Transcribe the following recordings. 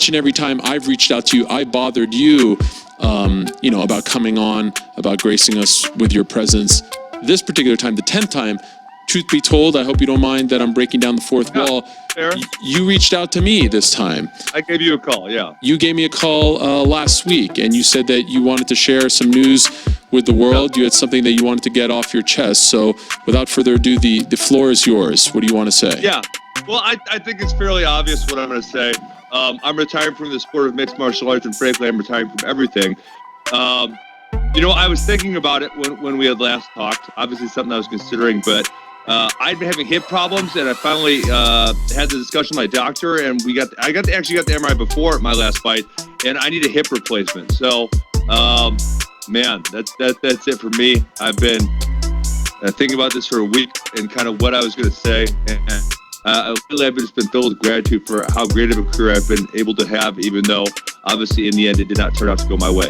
each and every time I've reached out to you, I bothered you, you know, about coming on, about gracing us with your presence. This particular time, the 10th time, truth be told, I hope you don't mind that I'm breaking down the fourth wall. Fair. You reached out to me this time. I gave you a call, yeah. You gave me a call last week, and you said that you wanted to share some news with the world. Yeah. You had something that you wanted to get off your chest. So without further ado, the floor is yours. What do you want to say? Yeah. Well, I think it's fairly obvious what I'm going to say. I'm retiring from the sport of mixed martial arts, and frankly, I'm retiring from everything. You know, I was thinking about it when we had last talked. Obviously, something I was considering, but I'd been having hip problems, and I finally had the discussion with my doctor, and I actually got the MRI before my last fight, and I need a hip replacement. So, man, that's it for me. I've been thinking about this for a week and kind of what I was going to say, and really, I've just been filled with gratitude for how great of a career I've been able to have, even though obviously in the end it did not turn out to go my way.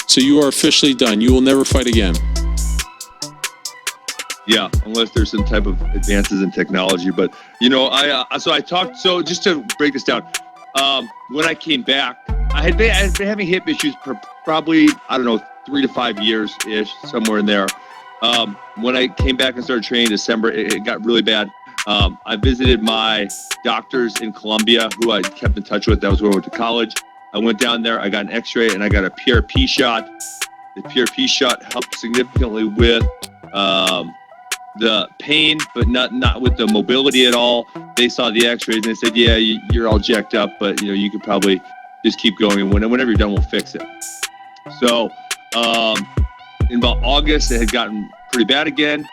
So you are officially done. You will never fight again. Yeah, unless there's some type of advances in technology. But, you know, so just to break this down, when I came back, I had been having hip issues for probably, I don't know, 3 to 5 years-ish, somewhere in there. When I came back and started training in December, it got really bad. I visited my doctors in Colombia, who I kept in touch with. That was where I went to college. I went down there, I got an x-ray, and I got a PRP shot. The PRP shot helped significantly with the pain, but not with the mobility at all. They saw the x-rays and they said, yeah, you're all jacked up, but you know, you could probably just keep going, and whenever you're done, we'll fix it. So in about August, it had gotten pretty bad again,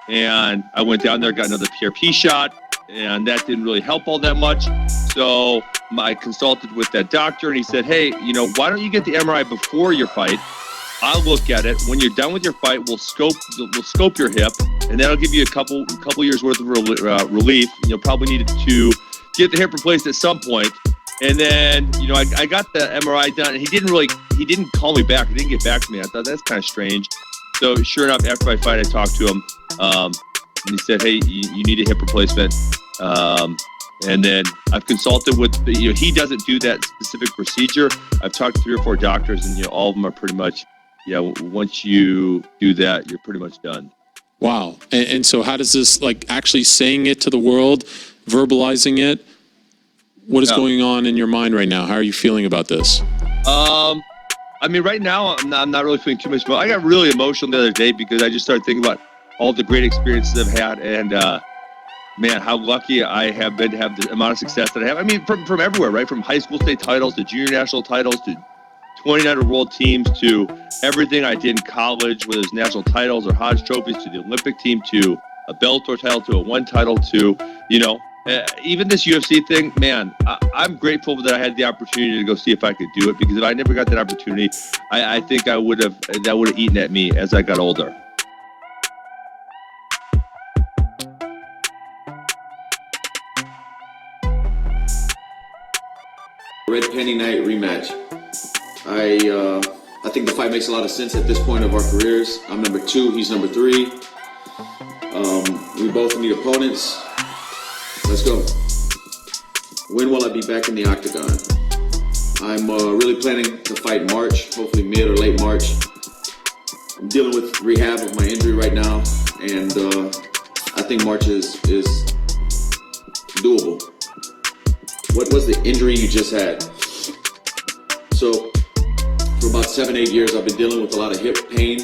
and I went down there, got another PRP shot, and that didn't really help all that much. So I consulted with that doctor, and he said, hey, you know, why don't you get the MRI before your fight? I'll look at it. When you're done with your fight, we'll scope your hip, and that'll give you a couple years worth of relief. You'll probably need to get the hip replaced at some point. And then, you know, I got the MRI done, and he didn't call me back. He didn't get back to me. I thought that's kind of strange. So sure enough, after my fight, I talked to him, and he said, hey, you need a hip replacement. And then I've consulted with, you know, he doesn't do that specific procedure. I've talked to 3 or 4 doctors, and, you know, all of them are pretty much, yeah, once you do that, you're pretty much done. Wow. And so how does this, like, actually saying it to the world, verbalizing it, what is going on in your mind right now? How are you feeling about this? I mean, right now, I'm not really feeling too much, but I got really emotional the other day because I just started thinking about all the great experiences I've had, and man, how lucky I have been to have the amount of success that I have. I mean, from everywhere, right? From high school state titles to junior national titles to 29 world teams to everything I did in college, whether it's national titles or Hodge trophies, to the Olympic team, to a Bellator title, to a ONE title, to, you know, even this UFC thing, man, I'm grateful that I had the opportunity to go see if I could do it, because if I never got that opportunity, I think that would have eaten at me as I got older. Red Penny Night rematch. I think the fight makes a lot of sense at this point of our careers. I'm number 2, he's number 3. We both need opponents. Let's go. When will I be back in the octagon? I'm really planning to fight in March, hopefully mid or late March. I'm dealing with rehab of my injury right now, and I think March is doable. What was the injury you just had? So, for about 7-8 years, I've been dealing with a lot of hip pain.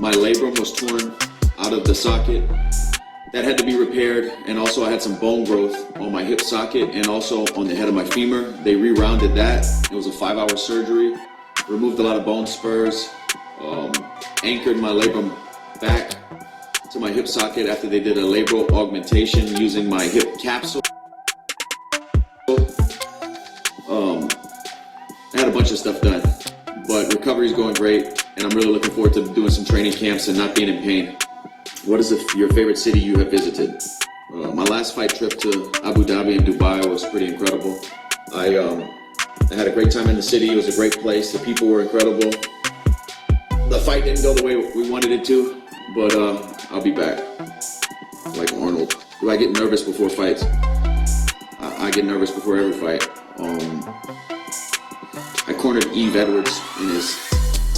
My labrum was torn out of the socket. That had to be repaired, and also I had some bone growth on my hip socket and also on the head of my femur. They re-rounded that. It was a 5-hour surgery. Removed a lot of bone spurs. Anchored my labrum back to my hip socket after they did a labral augmentation using my hip capsule. I had a bunch of stuff done, but recovery is going great, and I'm really looking forward to doing some training camps and not being in pain. What is your favorite city you have visited? My last fight trip to Abu Dhabi and Dubai was pretty incredible. I had a great time in the city. It was a great place. The people were incredible. The fight didn't go the way we wanted it to, but I'll be back. Like Arnold. Do I get nervous before fights? I get nervous before every fight. I cornered Eve Edwards in his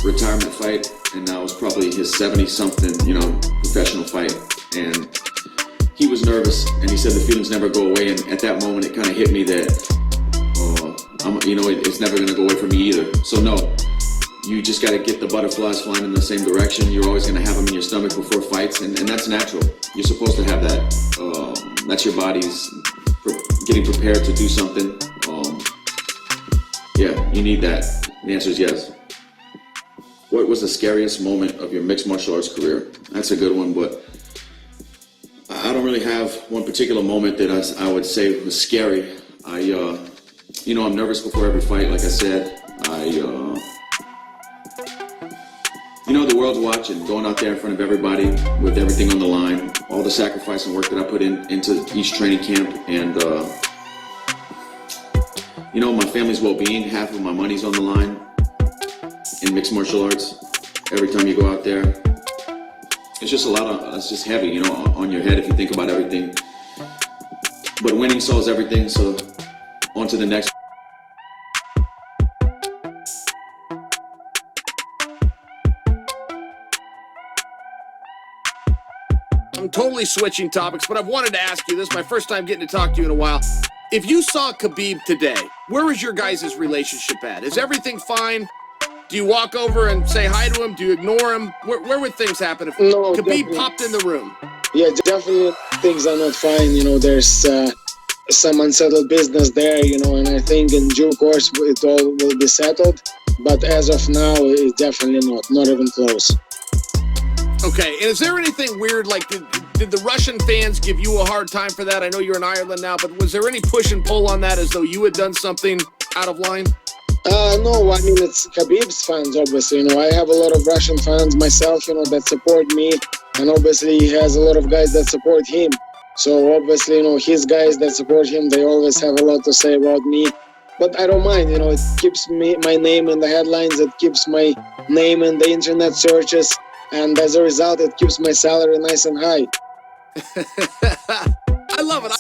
retirement fight, and that was probably his 70-something, professional fight. And he was nervous, and he said the feelings never go away. And at that moment, it kind of hit me that, it's never going to go away from me either. So no, you just got to get the butterflies flying in the same direction. You're always going to have them in your stomach before fights, and that's natural. You're supposed to have that. That's your body's getting prepared to do something. Yeah, you need that. The answer is yes. What was the scariest moment of your mixed martial arts career? That's a good one, but I don't really have one particular moment that I would say was scary. I'm nervous before every fight, like I said. The world's watching, going out there in front of everybody with everything on the line, all the sacrifice and work that I put into each training camp, and my family's well-being, half of my money's on the line in mixed martial arts. Every time you go out there, it's just it's just heavy, on your head if you think about everything. But winning solves everything, so on to the next. I'm totally switching topics, but I've wanted to ask you this. My first time getting to talk to you in a while. If you saw Khabib today, where is your guys' relationship at? Is everything fine? Do you walk over and say hi to him? Do you ignore him? Where would things happen if Khabib definitely popped in the room? Yeah, definitely things are not fine. There's some unsettled business there, and I think in due course it all will be settled. But as of now, it's definitely not even close. Okay, and is there anything weird, like did the Russian fans give you a hard time for that? I know you're in Ireland now, but was there any push and pull on that as though you had done something out of line? No, I mean, it's Khabib's fans, obviously. I have a lot of Russian fans myself, that support me, and obviously he has a lot of guys that support him. So obviously, his guys that support him, they always have a lot to say about me. But I don't mind, it keeps my name in the headlines, it keeps my name in the internet searches, and as a result, it keeps my salary nice and high. I love it.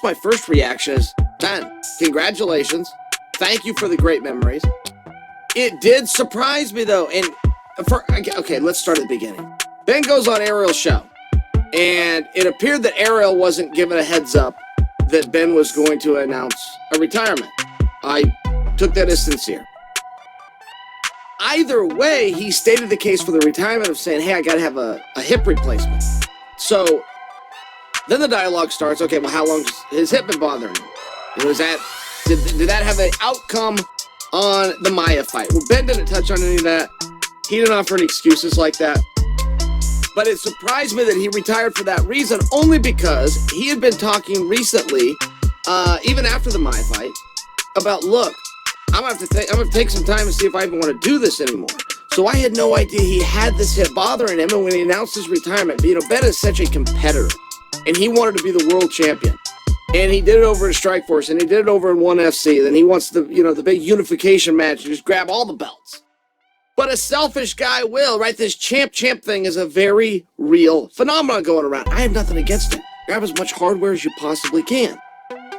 My first reaction is, man, congratulations. Thank you for the great memories. It did surprise me, though. And okay, let's start at the beginning. Ben goes on Ariel's show, and it appeared that Ariel wasn't given a heads up that Ben was going to announce a retirement. I took that as sincere. Either way, he stated the case for the retirement of saying, hey, I got to have a hip replacement. So then the dialogue starts. Okay, well, how long has his hip been bothering him? Did that have an outcome on the Maia fight? Well, Ben didn't touch on any of that. He didn't offer any excuses like that. But it surprised me that he retired for that reason, only because he had been talking recently, even after the Maia fight, about, look, I'm gonna have to take some time and see if I even want to do this anymore. So I had no idea he had this hip bothering him, and when he announced his retirement, Ben is such a competitor, and he wanted to be the world champion. And he did it over at Strikeforce, and he did it over in ONE FC. Then he wants the big unification match and just grab all the belts. But a selfish guy will, right? This champ thing is a very real phenomenon going around. I have nothing against it. Grab as much hardware as you possibly can.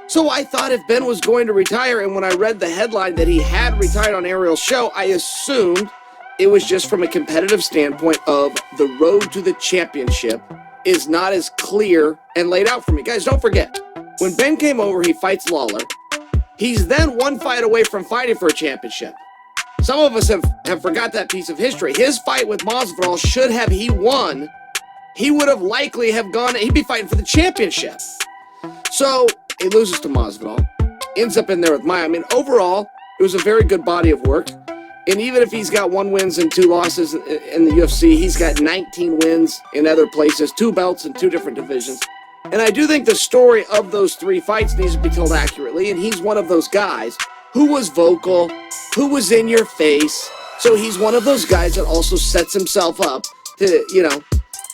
So I thought if Ben was going to retire, and when I read the headline that he had retired on Ariel's show, I assumed it was just from a competitive standpoint of the road to the championship is not as clear and laid out for me. Guys, don't forget, when Ben came over, he fights Lawler. He's then one fight away from fighting for a championship. Some of us have forgot that piece of history. His fight with Masvidal, should have he won, he would have likely have gone, he'd be fighting for the championship. So he loses to Masvidal, ends up in there with Maia. I mean, overall, it was a very good body of work. And even if he's got 1 win and 2 losses in the UFC, he's got 19 wins in other places, 2 belts in 2 different divisions. And I do think the story of those 3 fights needs to be told accurately. And he's one of those guys who was vocal, who was in your face. So he's one of those guys that also sets himself up to,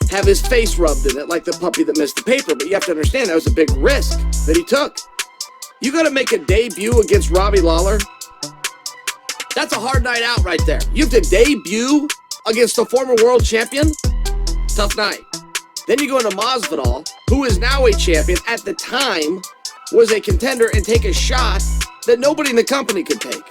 have his face rubbed in it like the puppy that missed the paper. But you have to understand that was a big risk that he took. You got to make a debut against Robbie Lawler. That's a hard night out right there. You have to debut against the former world champion. Tough night. Then you go into Masvidal, who is now a champion, at the time was a contender, and take a shot that nobody in the company could take.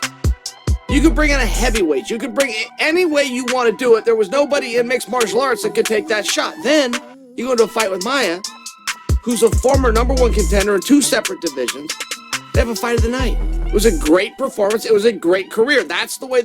You could bring in a heavyweight. You could bring it any way you want to do it. There was nobody in mixed martial arts that could take that shot. Then you go into a fight with Maia, who's a former #1 contender in 2 separate divisions. They have a fight of the night. It was a great performance. It was a great career. That's the way